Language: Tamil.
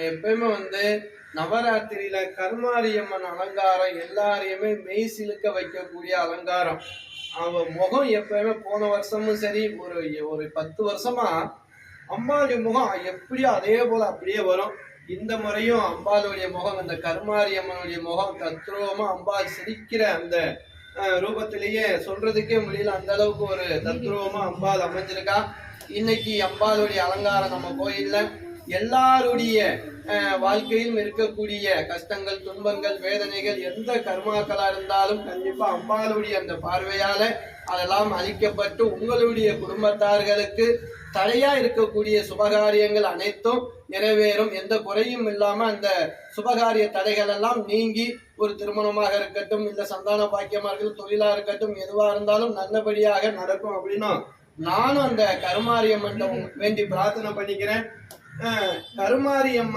எப்பயுமே நவராத்திரியில கருமாரியம்மன் அலங்காரம் எல்லாரையுமே மெய் சிலுக்க வைக்கக்கூடிய அலங்காரம். அவ முகம் எப்பயுமே போன வருஷமும் சரி, ஒரு ஒரு 10 வருஷமா அம்பாளுடைய முகம் எப்படியோ அதே போல அப்படியே வரும். இந்த முறையும் அம்பாளுடைய முகம், அந்த கருமாரியம்மனுடைய முகம் தத்ரூபமா அம்பாள் சிரிக்கிற அந்த ரூபத்திலேயே சொல்றதுக்கே முடியல. அந்த அளவுக்கு ஒரு தத்ரூபமா அம்பாள் அமைஞ்சிருக்கா. இன்னைக்கு அம்பாளுடைய அலங்காரம் நம்ம கோயில்ல எல்லாருடைய வாழ்க்கையிலும் இருக்கக்கூடிய கஷ்டங்கள், துன்பங்கள், வேதனைகள், எந்த கர்மாக்களா இருந்தாலும் கண்டிப்பா அம்பாளுடைய அந்த பார்வையால அதெல்லாம் அழிக்கப்பட்டு உங்களுடைய குடும்பத்தார்களுக்கு தடையா இருக்கக்கூடிய சுபகாரியங்கள் அனைத்தும் நிறைவேறும். எந்த குறையும் இல்லாம அந்த சுபகாரிய தடைகள் எல்லாம் நீங்கி ஒரு திருமணமாக இருக்கட்டும், இல்ல சந்தான பாக்கியமா இருக்கட்டும், தொழிலா இருக்கட்டும், எதுவா இருந்தாலும் நல்லபடியாக நடக்கும் அப்படின்னு நானும் அந்த கருமாரியம்மன் வேண்டி பிரார்த்தனை பண்ணிக்கிறேன். கருமாரியம்மன்